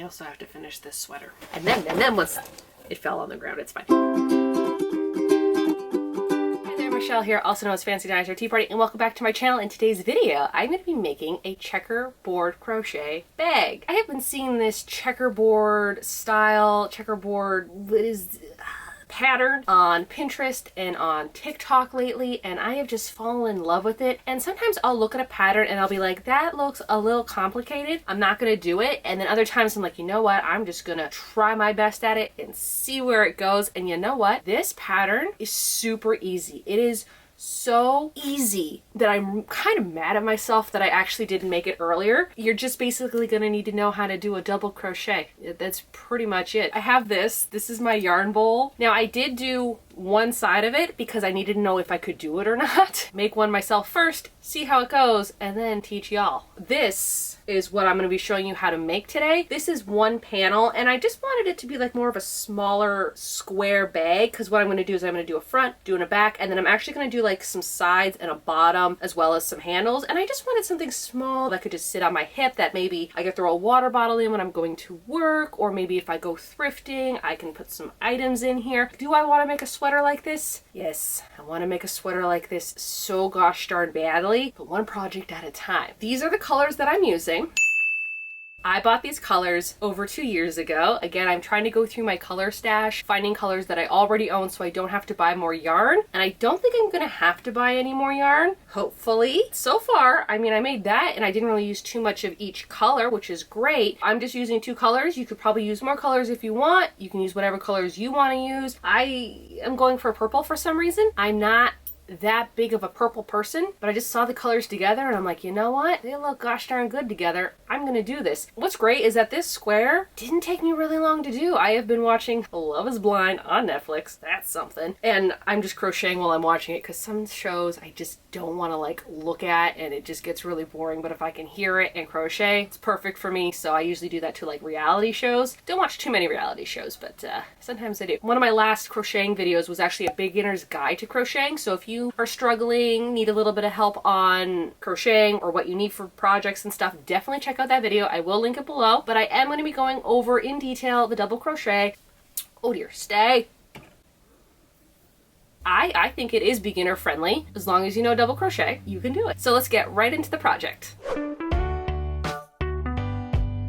I also have to finish this sweater. And then once it fell on the ground, it's fine. Hi there, Michelle here, also known as Fancy Dinosaur Tea Party, and welcome back to my channel. In today's video, I'm going to be making a checkerboard crochet bag. I have been seeing this checkerboard style, pattern on Pinterest and on TikTok lately, and I have just fallen in love with it. And sometimes I'll look at a pattern and I'll be like, that looks a little complicated, I'm not gonna do it. And then other times I'm like, you know what, I'm just gonna try my best at it and see where it goes. And you know what, this pattern is super easy. It is so easy that I'm kind of mad at myself that I actually didn't make it earlier. You're just basically gonna need to know how to do a double crochet. That's pretty much it. I have this is my yarn bowl. Now I did do one side of it because I needed to know if I could do it or not. Make one myself first, see how it goes, and then teach y'all. This is what I'm going to be showing you how to make today. This is one panel, and I just wanted it to be like more of a smaller square bag, because what I'm going to do is I'm going to do a front, doing a back, and then I'm actually going to do like some sides and a bottom as well as some handles. And I just wanted something small that could just sit on my hip that maybe I could throw a water bottle in when I'm going to work, or maybe if I go thrifting, I can put some items in here. Do I want to make a sweater like this? Yes, I want to make a sweater like this so gosh darn badly, but one project at a time. These are the colors that I'm using. I bought these colors over 2 years ago. Again, I'm trying to go through my color stash, finding colors that I already own so I don't have to buy more yarn. And I don't think I'm gonna have to buy any more yarn, hopefully. So far, I mean, I made that and I didn't really use too much of each color, which is great. I'm just using 2 colors. You could probably use more colors if you want. You can use whatever colors you want to use. I am going for purple for some reason. I'm not that big of a purple person, but I just saw the colors together and I'm like, you know what? They look gosh darn good together. I'm gonna do this. What's great is that this square didn't take me really long to do. I have been watching Love is Blind on Netflix. That's something. And I'm just crocheting while I'm watching it because some shows I just don't want to like look at and it just gets really boring. But if I can hear it and crochet, it's perfect for me. So I usually do that to like reality shows. Don't watch too many reality shows, but sometimes I do. One of my last crocheting videos was actually a beginner's guide to crocheting. So if you are struggling, need a little bit of help on crocheting or what you need for projects and stuff, definitely check out that video. I will link it below, but I am going to be going over in detail the double crochet. Oh dear, stay. I think it is beginner friendly. As long as you know double crochet, you can do it. So let's get right into the project.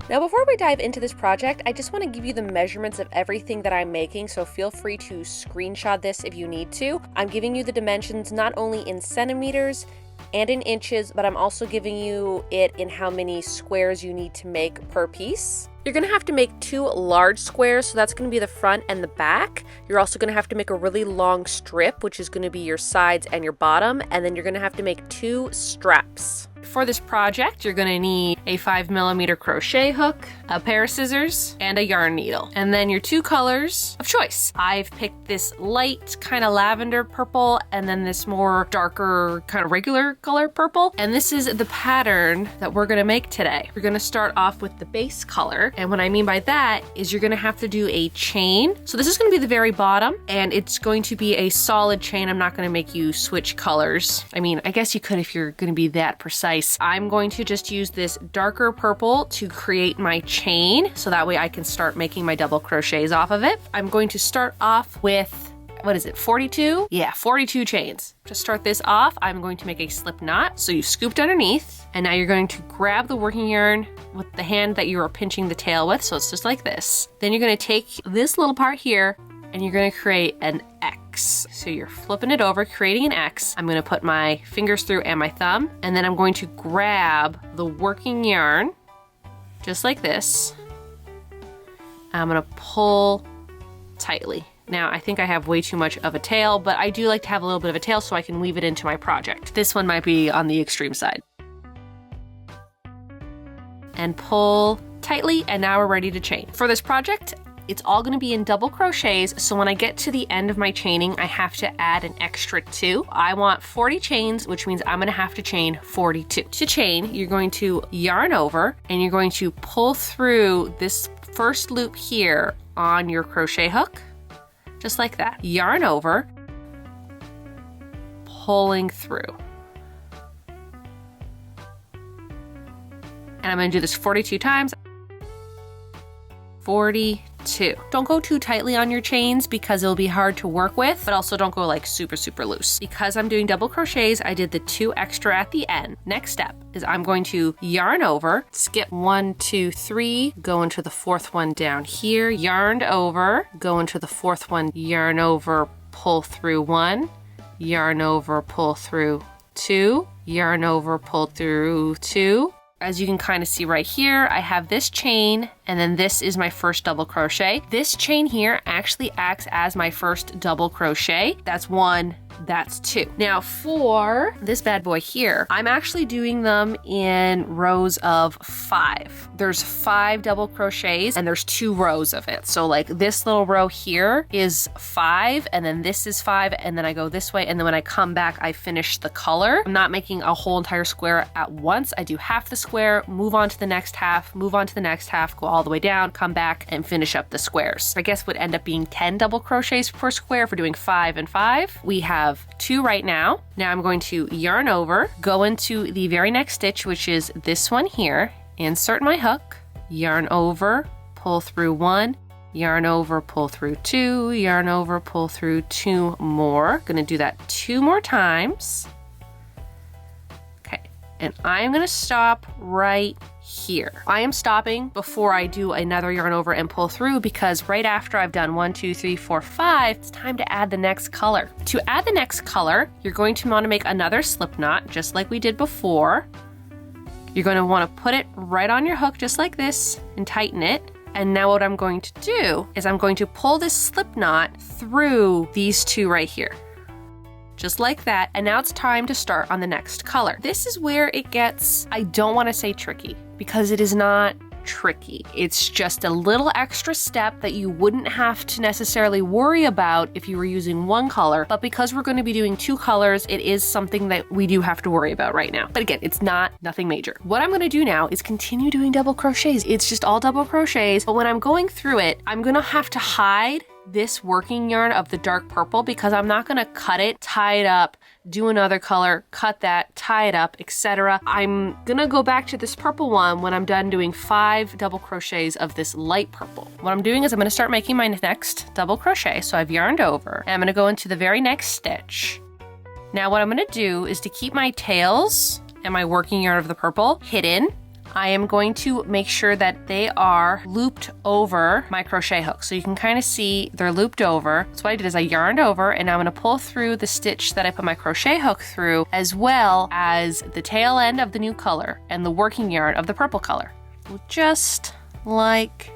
Now before we dive into this project, I just want to give you the measurements of everything that I'm making, so feel free to screenshot this if you need to. I'm giving you the dimensions not only in centimeters and in inches, but I'm also giving you it in how many squares you need to make per piece. You're going to have to make 2 large squares, so that's going to be the front and the back. You're also going to have to make a really long strip, which is going to be your sides and your bottom, and then you're going to have to make 2 straps. For this project, you're going to need a 5mm crochet hook, a pair of scissors, and a yarn needle. And then your 2 colors of choice. I've picked this light kind of lavender purple and then this more darker kind of regular color purple. And this is the pattern that we're going to make today. We're going to start off with the base color. And what I mean by that is you're going to have to do a chain. So this is going to be the very bottom and it's going to be a solid chain. I'm not going to make you switch colors. I mean, I guess you could if you're going to be that precise. I'm going to just use this darker purple to create my chain so that way I can start making my double crochets off of it. I'm going to start off with, what is it, 42? Yeah, 42 chains. To start this off, I'm going to make a slip knot. So you scooped underneath and now you're going to grab the working yarn with the hand that you are pinching the tail with. So it's just like this. Then you're going to take this little part here and you're going to create an X. So you're flipping it over, creating an X. I'm going to put my fingers through and my thumb, and then I'm going to grab the working yarn, just like this. I'm going to pull tightly. Now, I think I have way too much of a tail, but I do like to have a little bit of a tail so I can weave it into my project. This one might be on the extreme side. And pull tightly, and now we're ready to chain. For this project, it's all going to be in double crochets, so when I get to the end of my chaining, I have to add an extra 2. I want 40 chains, which means I'm going to have to chain 42. To chain, you're going to yarn over, and you're going to pull through this first loop here on your crochet hook, just like that. Yarn over, pulling through. And I'm going to do this 42 times. 42. Don't go too tightly on your chains because it'll be hard to work with, but also don't go like super, super loose. Because I'm doing double crochets, I did the 2 extra at the end. Next step is I'm going to yarn over, skip 1, 2, 3, go into the 4th one down here, yarned over, go into the 4th one, yarn over, pull through 1, yarn over, pull through 2, yarn over, pull through 2. As you can kind of see right here, I have this chain, and then this is my first double crochet. This chain here actually acts as my first double crochet. That's 1, that's 2. Now for this bad boy here, I'm actually doing them in rows of 5. There's 5 double crochets and there's 2 rows of it. So like this little row here is 5, and then this is 5, and then I go this way, and then when I come back, I finish the color. I'm not making a whole entire square at once. I do half the square, move on to the next half, move on to the next half, go all the way down, come back and finish up the squares. I guess would end up being 10 double crochets per square for doing 5 and 5. We have 2 right now. Now I'm going to yarn over, go into the very next stitch, which is this one here, insert my hook, yarn over, pull through 1, yarn over, pull through 2, yarn over, pull through 2 more. Gonna do that 2 more times. Okay, and I'm gonna stop right here. I am stopping before I do another yarn over and pull through, because right after I've done 1, 2, 3, 4, 5, it's time to add the next color. To add the next color, you're going to want to make another slip knot, just like we did before. You're going to want to put it right on your hook, just like this, and tighten it. And now what I'm going to do is I'm going to pull this slip knot through these 2 right here. Just like that, and now it's time to start on the next color. This is where it gets, I don't want to say tricky, because it is not tricky. It's just a little extra step that you wouldn't have to necessarily worry about if you were using 1 color, but because we're going to be doing 2 colors, it is something that we do have to worry about right now. But again, it's nothing major. What I'm going to do now is continue doing double crochets. It's just all double crochets, but when I'm going through it, I'm going to have to hide this working yarn of the dark purple, because I'm not going to cut it, tie it up, do another color, cut that, tie it up, etc. I'm gonna go back to this purple one when I'm done doing 5 double crochets of this light purple. What I'm doing is I'm gonna start making my next double crochet. So I've yarned over, and I'm gonna go into the very next stitch. Now what I'm gonna do is, to keep my tails and my working yarn of the purple hidden, I am going to make sure that they are looped over my crochet hook. So you can kind of see they're looped over. So what I did is I yarned over, and I'm going to pull through the stitch that I put my crochet hook through, as well as the tail end of the new color and the working yarn of the purple color. Just like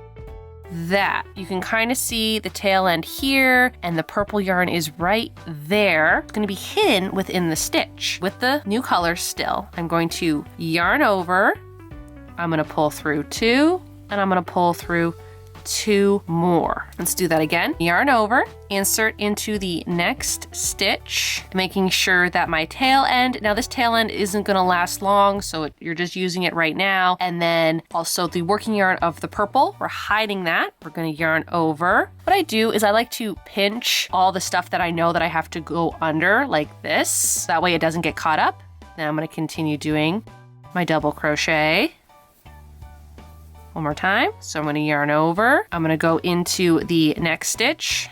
that. You can kind of see the tail end here, and the purple yarn is right there. It's going to be hidden within the stitch with the new color still. I'm going to yarn over, I'm going to pull through 2, and I'm going to pull through 2 more. Let's do that again. Yarn over, insert into the next stitch, making sure that my tail end, now this tail end isn't going to last long, so you're just using it right now. And then also the working yarn of the purple, we're hiding that. We're going to yarn over. What I do is I like to pinch all the stuff that I know that I have to go under, like this. That way it doesn't get caught up. Now I'm going to continue doing my double crochet. One more time. So I'm going to yarn over. I'm going to go into the next stitch,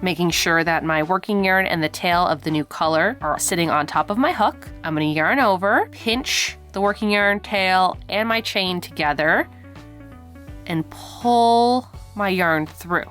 making sure that my working yarn and the tail of the new color are sitting on top of my hook. I'm going to yarn over, pinch the working yarn, tail, and my chain together, and pull my yarn through.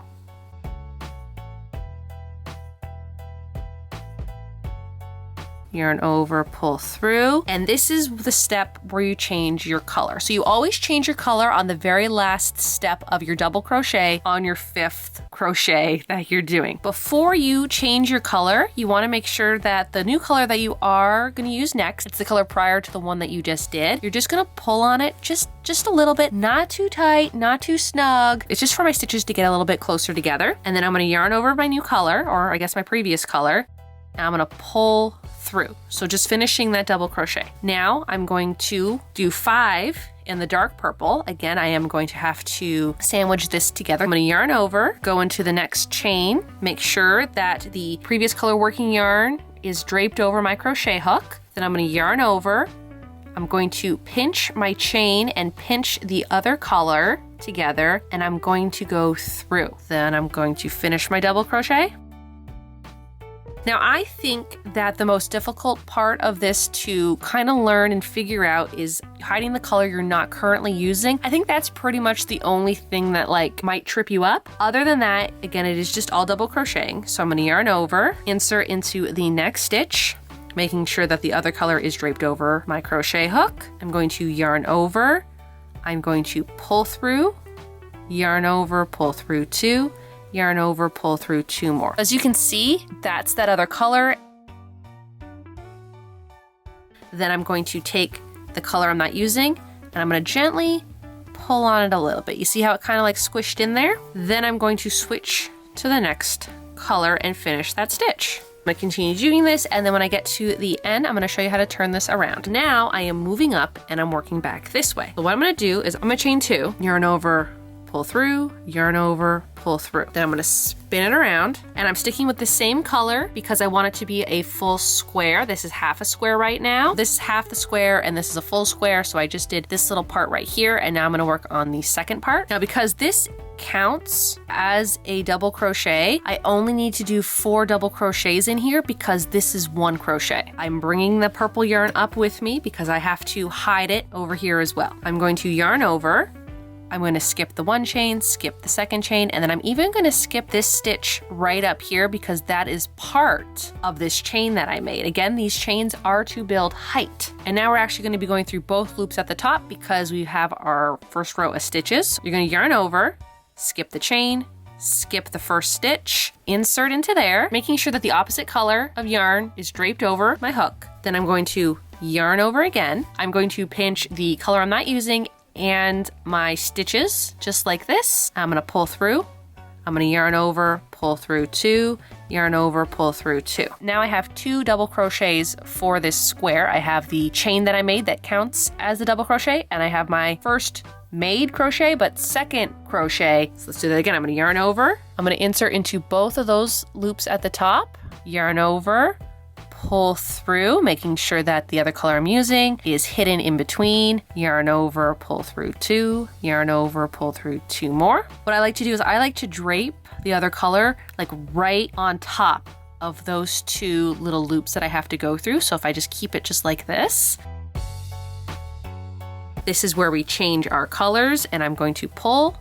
Yarn over, pull through, and this is the step where you change your color. So you always change your color on the very last step of your double crochet on your 5th crochet that you're doing. Before you change your color, you want to make sure that the new color that you are going to use next, it's the color prior to the one that you just did. You're just going to pull on it just a little bit, not too tight, not too snug. It's just for my stitches to get a little bit closer together. And then I'm going to yarn over my new color, or I guess my previous color, and I'm going to pull through. So just finishing that double crochet. Now I'm going to do 5 in the dark purple. Again, I am going to have to sandwich this together. I'm going to yarn over, go into the next chain, make sure that the previous color working yarn is draped over my crochet hook. Then I'm going to yarn over. I'm going to pinch my chain and pinch the other color together and I'm going to go through. Then I'm going to finish my double crochet. Now I think that the most difficult part of this to kind of learn and figure out is hiding the color you're not currently using. I think that's pretty much the only thing that like might trip you up. Other than that, again, it is just all double crocheting. So I'm going to yarn over, insert into the next stitch, making sure that the other color is draped over my crochet hook. I'm going to yarn over, I'm going to pull through, yarn over, pull through 2, yarn over, pull through 2 more. As you can see, that's that other color. Then I'm going to take the color I'm not using and I'm going to gently pull on it a little bit. You see how it kind of like squished in there? Then I'm going to switch to the next color and finish that stitch. I'm going to continue doing this, and then when I get to the end, I'm going to show you how to turn this around. Now I am moving up and I'm working back this way. So what I'm going to do is I'm going to chain 2, yarn over, pull through, yarn over, pull through. Then I'm going to spin it around, and I'm sticking with the same color because I want it to be a full square. This is half a square right now. This is half the square and this is a full square, so I just did this little part right here, and now I'm going to work on the second part. Now because this counts as a double crochet, I only need to do 4 double crochets in here because this is 1 crochet. I'm bringing the purple yarn up with me because I have to hide it over here as well. I'm going to yarn over, I'm going to skip the 1 chain, skip the 2nd chain, and then I'm even going to skip this stitch right up here because that is part of this chain that I made. Again, these chains are to build height. And now we're actually going to be going through both loops at the top because we have our first row of stitches. You're going to yarn over, skip the chain, skip the first stitch, insert into there, making sure that the opposite color of yarn is draped over my hook. Then I'm going to yarn over again. I'm going to pinch the color I'm not using and my stitches just like this. I'm going to pull through, I'm going to yarn over, pull through 2, yarn over, pull through 2. Now I have 2 double crochets for this square. I have the chain that I made that counts as a double crochet, and I have my first made crochet but second crochet. So let's do that again. I'm going to yarn over, I'm going to insert into both of those loops at the top, yarn over, pull through, making sure that the other color I'm using is hidden in between, yarn over, pull through 2, yarn over, pull through 2 more. What I like to do is I like to drape the other color like right on top of those 2 little loops that I have to go through. So if I just keep it just like this, this is where we change our colors, and I'm going to pull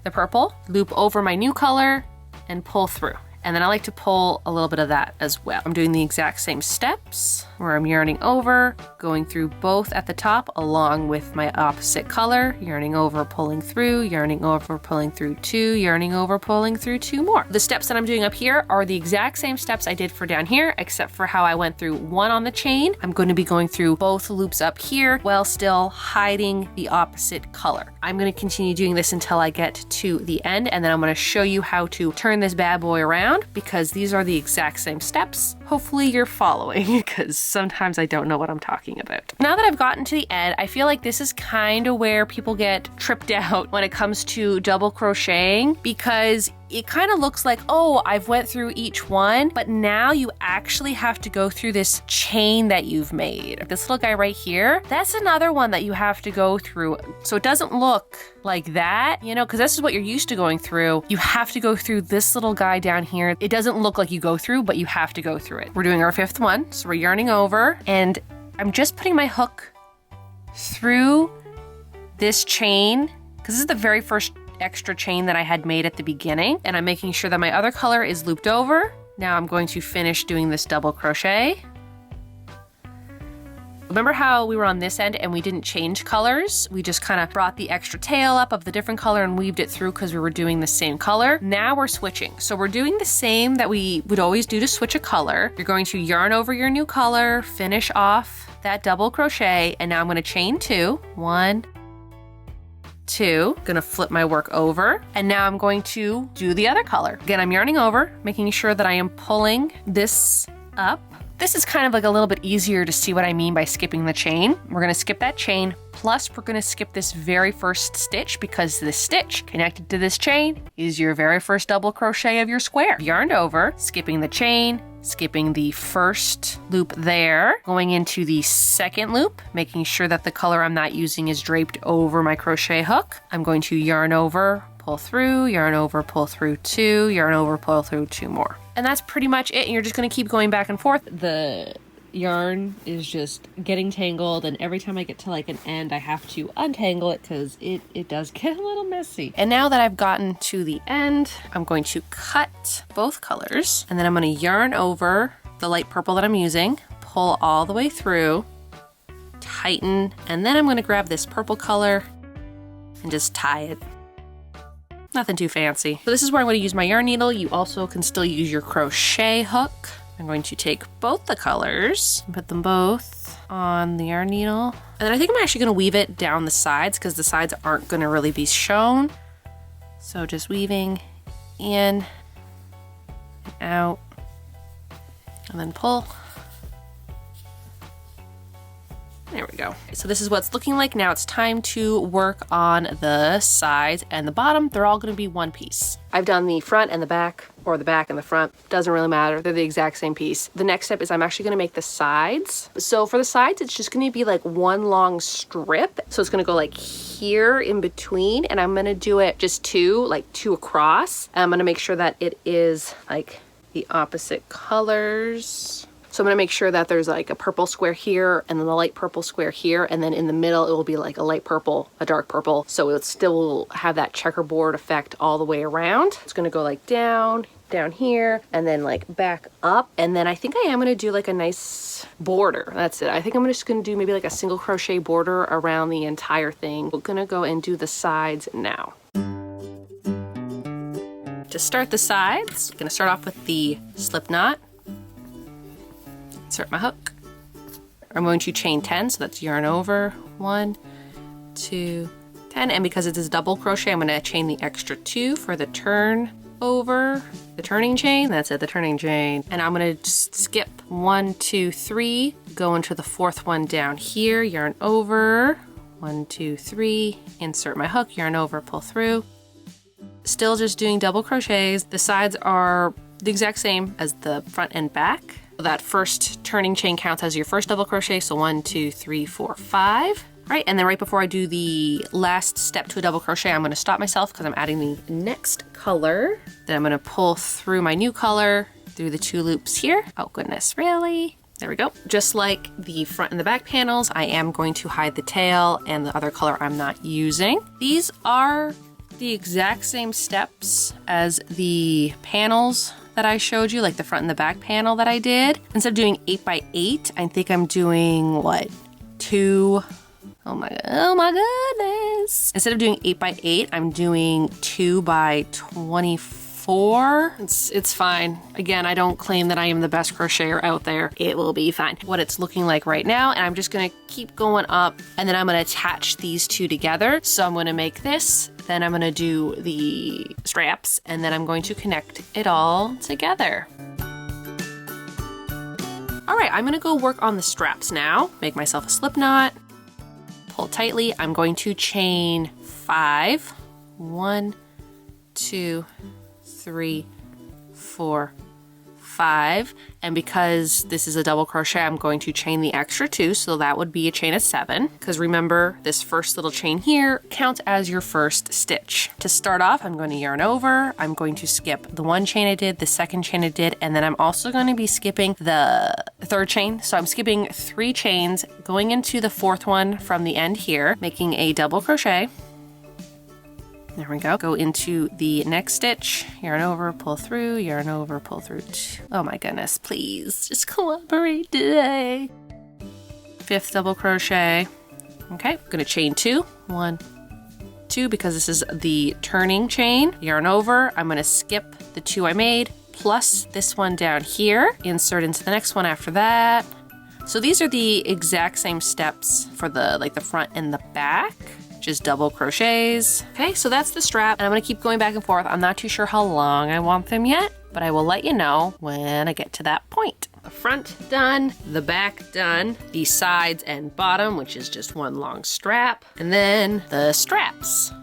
the purple, loop over my new color, and pull through. And then I like to pull a little bit of that as well. I'm doing the exact same steps where I'm yarning over, going through both at the top along with my opposite color, yarning over, pulling through, yarning over, pulling through 2, yarning over, pulling through 2 more. The steps that I'm doing up here are the exact same steps I did for down here, except for how I went through 1 on the chain. I'm going to be going through both loops up here while still hiding the opposite color. I'm going to continue doing this until I get to the end, and then I'm going to show you how to turn this bad boy around because these are the exact same steps. Hopefully you're following because sometimes I don't know what I'm talking about. Now that I've gotten to the end, I feel like this is kind of where people get tripped out when it comes to double crocheting because it kind of looks like, oh, I've went through each one, but now you actually have to go through this chain that you've made. This little guy right here, that's another one that you have to go through. So it doesn't look like that, you know, because this is what you're used to going through. You have to go through this little guy down here. It doesn't look like you go through, but you have to go through it. We're doing our 5th one, so we're yarning over, and I'm just putting my hook through this chain because this is the very first extra chain that I had made at the beginning, and I'm making sure that my other color is looped over. Now I'm going to finish doing this double crochet. Remember how we were on this end and we didn't change colors? We just kind of brought the extra tail up of the different color and weaved it through because we were doing the same color. Now we're switching. So we're doing the same that we would always do to switch a color. You're going to yarn over your new color, finish off that double crochet, and now I'm going to chain 2. 1, 2, gonna flip my work over, and now I'm going to do the other color. Again, I'm yarning over, making sure that I am pulling this up. This is kind of like a little bit easier to see what I mean by skipping the chain. We're gonna skip that chain, plus we're gonna skip this very first stitch because this stitch connected to this chain is your very first double crochet of your square. Yarned over, skipping the chain, skipping the first loop there, going into the second loop, making sure that the color I'm not using is draped over my crochet hook. I'm going to yarn over, pull through, yarn over, pull through 2, yarn over, pull through 2 more. And that's pretty much it. And you're just gonna keep going back and forth. The yarn is just getting tangled, and every time I get to like an end, I have to untangle it because it does get a little messy. And now that I've gotten to the end, I'm going to cut both colors, and then I'm going to yarn over the light purple that I'm using, pull all the way through, tighten, and then I'm going to grab this purple color and just tie it. Nothing too fancy. So this is where I'm going to use my yarn needle. You also can still use your crochet hook. I'm going to take both the colors and put them both on the yarn needle. And then I think I'm actually going to weave it down the sides because the sides aren't going to really be shown. So just weaving in and out and then pull. There we go. So this is what it's looking like. Now it's time to work on the sides and the bottom. They're all going to be one piece. I've done the front and the back, or the back and the front. Doesn't really matter. They're the exact same piece. The next step is I'm actually going to make the sides. So for the sides, it's just going to be like one long strip. So it's going to go like here in between, and I'm going to do it just two across. And I'm going to make sure that it is like the opposite colors. So I'm going to make sure that there's like a purple square here and then the light purple square here, and then in the middle it will be like a light purple, a dark purple, so it still have that checkerboard effect all the way around. It's going to go like down here, and then like back up, and then I think I am going to do like a nice border. That's it. I think I'm just going to do maybe like a single crochet border around the entire thing. We're going to go and do the sides now. To start the sides, I'm going to start off with the slip knot. Insert my hook. I'm going to chain 10, so that's yarn over, 1, 2, 10, and because it is double crochet, I'm going to chain the extra 2 for the turn over, the turning chain. That's it, the turning chain. And I'm going to just skip 1, 2, 3, go into the fourth one down here, yarn over, 1, 2, 3, insert my hook, yarn over, pull through. Still just doing double crochets. The sides are the exact same as the front and back. That first turning chain counts as your first double crochet, so 1, 2, 3, 4, 5. All right, and then right before I do the last step to a double crochet, I'm going to stop myself because I'm adding the next color. Then I'm going to pull through my new color through the 2 loops here. Oh goodness, really? There we go. Just like the front and the back panels, I am going to hide the tail and the other color I'm not using. These are the exact same steps as the panels that I showed you, like the front and the back panel that I did. Instead of doing 8 by 8, I think I'm doing what? 2. Oh my goodness. Instead of doing 8 by 8, I'm doing 2 by 24. It's fine. Again, I don't claim that I am the best crocheter out there. It will be fine. What it's looking like right now, and I'm just gonna keep going up, and then I'm gonna attach these 2 together. So I'm gonna make this, then I'm gonna do the straps, and then I'm going to connect it all together. All right, I'm gonna go work on the straps now. Make myself a slip knot, pull tightly. I'm going to chain 5. 1, 2, 3, 4, 5. And because this is a double crochet, I'm going to chain the extra 2, so that would be a chain of 7. Because remember, this first little chain here counts as your first stitch. To start off, I'm going to yarn over. I'm going to skip the 1 chain I did, the 2nd chain I did, and then I'm also going to be skipping the 3rd chain. So I'm skipping 3 chains, going into the 4th one from the end here, making a double crochet. There we go. Go into the next stitch, yarn over, pull through, yarn over, pull through. Oh my goodness, please just cooperate today. 5th double crochet. Okay, I'm gonna chain 2. 1, 2, because this is the turning chain. Yarn over, I'm gonna skip the 2 I made, plus this one down here, insert into the next one after that. So these are the exact same steps for the front and the back. Just double crochets. Okay, so that's the strap, and I'm gonna keep going back and forth. I'm not too sure how long I want them yet, but I will let you know when I get to that point. The front done, the back done, the sides and bottom, which is just one long strap, and then the straps.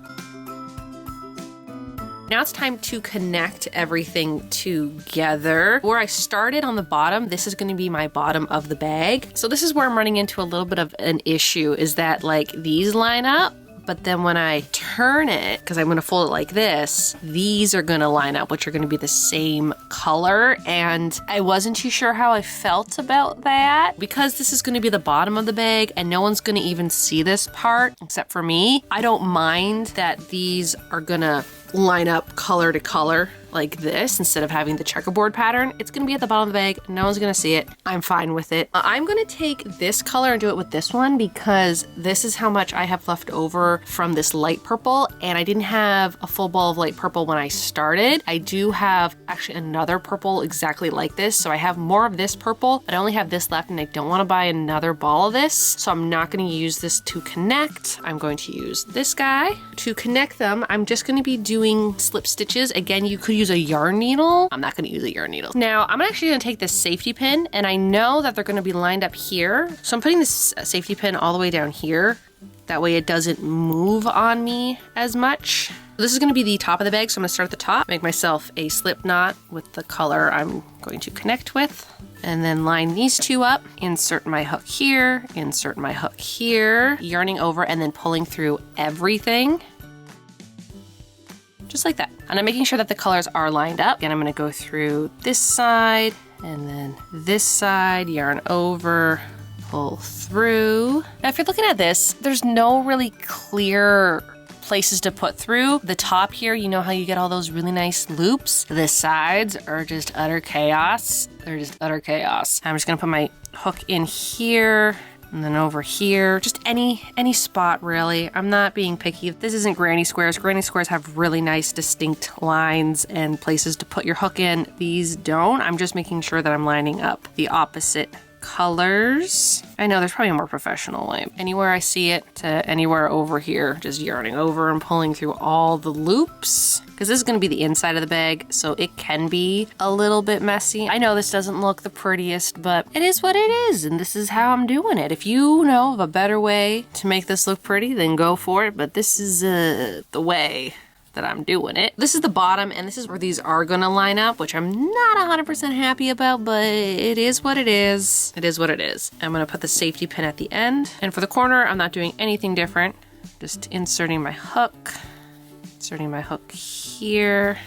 Now it's time to connect everything together. Where I started on the bottom, this is going to be my bottom of the bag. So this is where I'm running into a little bit of an issue, is that like these line up, but then when I turn it, because I'm going to fold it like this, these are going to line up, which are going to be the same color. And I wasn't too sure how I felt about that. Because this is going to be the bottom of the bag and no one's going to even see this part except for me, I don't mind that these are going to line up color to color like this instead of having the checkerboard pattern. It's going to be at the bottom of the bag. No one's going to see it. I'm fine with it. I'm going to take this color and do it with this one because this is how much I have left over from this light purple, and I didn't have a full ball of light purple when I started. I do have actually another purple exactly like this, so I have more of this purple, but I only have this left and I don't want to buy another ball of this, so I'm not going to use this to connect. I'm going to use this guy. To connect them, I'm just going to be doing slip stitches. Again, you could use a yarn needle. I'm not going to use a yarn needle. Now, I'm actually going to take this safety pin, and I know that they're going to be lined up here. So I'm putting this safety pin all the way down here. That way it doesn't move on me as much. This is going to be the top of the bag, so I'm going to start at the top, make myself a slip knot with the color I'm going to connect with, and then line these two up, insert my hook here, insert my hook here, yarning over and then pulling through everything. Just like that. And I'm making sure that the colors are lined up. And I'm going to go through this side and then this side, yarn over, pull through. Now, if you're looking at this, there's no really clear places to put through. The top here, you know how you get all those really nice loops? The sides are just utter chaos. They're just utter chaos. I'm just going to put my hook in here. And then over here, just any spot really. I'm not being picky. This isn't granny squares. Granny squares have really nice distinct lines and places to put your hook in. These don't. I'm just making sure that I'm lining up the opposite colors. I know there's probably a more professional way. Anywhere I see it to anywhere over here, just yarning over and pulling through all the loops. Because this is going to be the inside of the bag, so it can be a little bit messy. I know this doesn't look the prettiest, but it is what it is, and this is how I'm doing it. If you know of a better way to make this look pretty, then go for it, but this is the way that I'm doing it. This is the bottom, and this is where these are gonna line up, which I'm not 100% happy about, but it is what it is. It is what it is. I'm gonna put the safety pin at the end, and for the corner, I'm not doing anything different. Just inserting my hook here,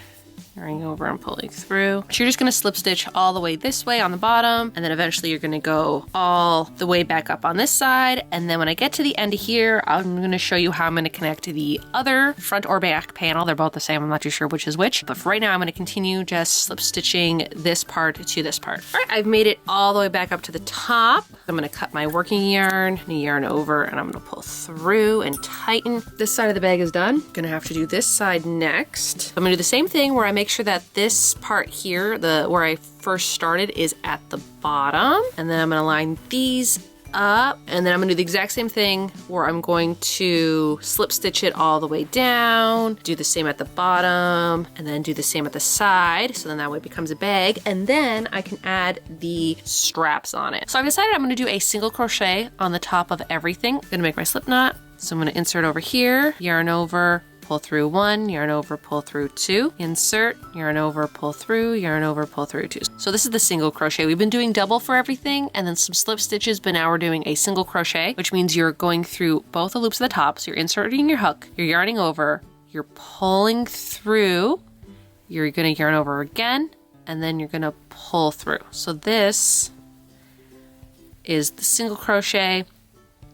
yarning over and pulling through. So you're just gonna slip stitch all the way this way on the bottom, and then eventually you're gonna go all the way back up on this side. And then when I get to the end of here, I'm gonna show you how I'm gonna connect to the other front or back panel. They're both the same, I'm not too sure which is which, but for right now I'm gonna continue just slip stitching this part to this part. All right, I've made it all the way back up to the top. I'm gonna cut my working yarn, yarn over, and I'm gonna pull through and tighten. This side of the bag is done. Gonna have to do this side next. I'm gonna do the same thing where I make sure that this part here, where I first started, is at the bottom. And then I'm gonna line these up, and then I'm gonna do the exact same thing where I'm going to slip stitch it all the way down, do the same at the bottom, and then do the same at the side, so then that way it becomes a bag, and then I can add the straps on it. So I've decided I'm gonna do a single crochet on the top of everything. I'm gonna make my slip knot, so I'm gonna insert over here, yarn over, pull through one, yarn over, pull through two, insert, yarn over, pull through, yarn over, pull through two. So this is the single crochet. We've been doing double for everything and then some slip stitches, but now we're doing a single crochet, which means you're going through both the loops at the top. So you're inserting your hook, you're yarning over, you're pulling through, you're gonna yarn over again, and then you're gonna pull through. So this is the single crochet.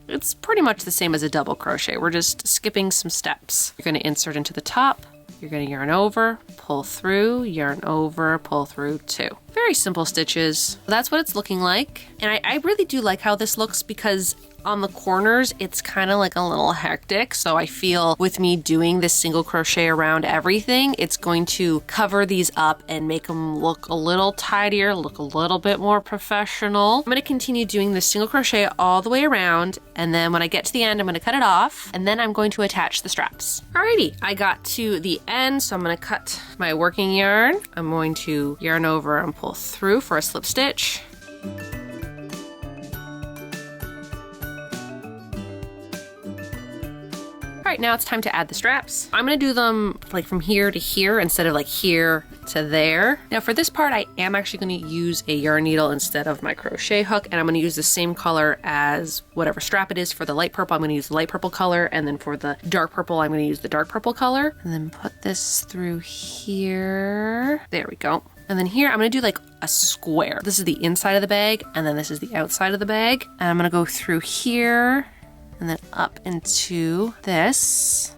It's pretty much the same as a double crochet. We're just skipping some steps. You're going to insert into the top, you're going to yarn over, pull through, yarn over, pull through two. Very simple stitches. That's what it's looking like. And I really do like how this looks because on the corners, it's kind of like a little hectic. So I feel with me doing this single crochet around everything, it's going to cover these up and make them look a little tidier, look a little bit more professional. I'm going to continue doing this single crochet all the way around. And then when I get to the end, I'm going to cut it off and then I'm going to attach the straps. Alrighty, I got to the end. So I'm going to cut my working yarn. I'm going to yarn over and pull through for a slip stitch. All right, now it's time to add the straps. I'm gonna do them like from here to here instead of like here to there. Now for this part, I am actually gonna use a yarn needle instead of my crochet hook, and I'm gonna use the same color as whatever strap it is. For the light purple, I'm gonna use the light purple color, and then for the dark purple, I'm gonna use the dark purple color. And then put this through here. There we go. And then here, I'm gonna do like a square. This is the inside of the bag, and then this is the outside of the bag. And I'm gonna go through here, and then up into this.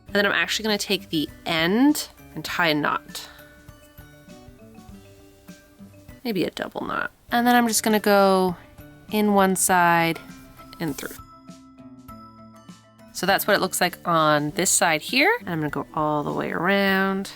And then I'm actually gonna take the end and tie a knot. Maybe a double knot. And then I'm just gonna go in one side and through. So that's what it looks like on this side here. And I'm gonna go all the way around.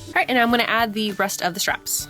All right, and I'm gonna add the rest of the straps.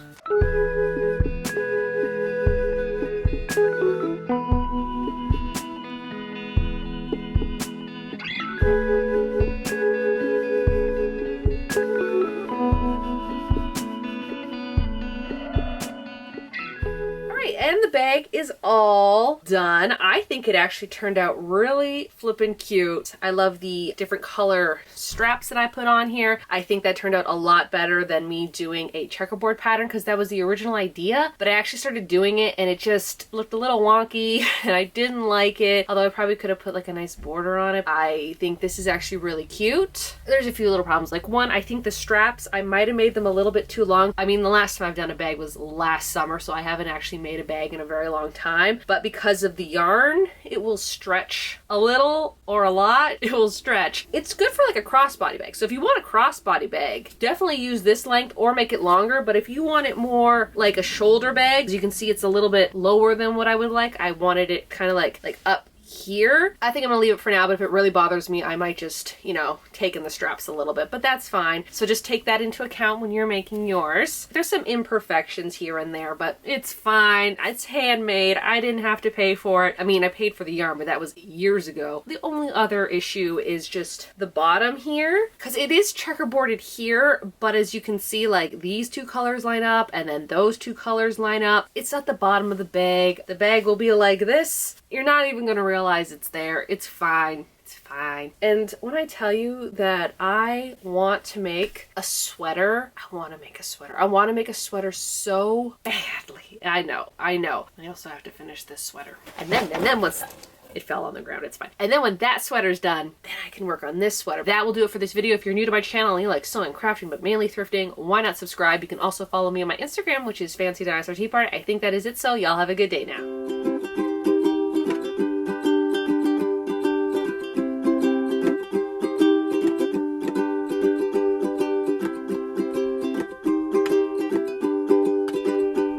And the bag is all done. I think it actually turned out really flippin' cute. I love the different color straps that I put on here. I think that turned out a lot better than me doing a checkerboard pattern, because that was the original idea, but I actually started doing it and it just looked a little wonky and I didn't like it, although I probably could have put like a nice border on it. I think this is actually really cute. There's a few little problems. Like one, I think the straps, I might have made them a little bit too long. I mean, the last time I've done a bag was last summer, so I haven't actually made a bag in a very long time, but because of the yarn, it will stretch a little or a lot. It will stretch. It's good for like a crossbody bag. So if you want a crossbody bag, definitely use this length or make it longer. But if you want it more like a shoulder bag, as you can see, it's a little bit lower than what I would like. I wanted it kind of like up here. I think I'm gonna leave it for now, but if it really bothers me, I might just, you know, take in the straps a little bit, but that's fine. So just take that into account when you're making yours. There's some imperfections here and there, but it's fine. It's handmade. I didn't have to pay for it. I mean, I paid for the yarn, but that was years ago. The only other issue is just the bottom here, because it is checkerboarded here, but as you can see, like these two colors line up and then those two colors line up. It's at the bottom of the bag. The bag will be like this. You're not even gonna realize it's there. It's fine. It's fine. And when I tell you that I want to make a sweater, I want to make a sweater. I want to make a sweater so badly. I know. I also have to finish this sweater. And then once it fell on the ground, it's fine. And then when that sweater's done, then I can work on this sweater. That will do it for this video. If you're new to my channel and you like sewing, crafting, but mainly thrifting, why not subscribe? You can also follow me on my Instagram, which is fancy.srtpart. I think that is it. So y'all have a good day now.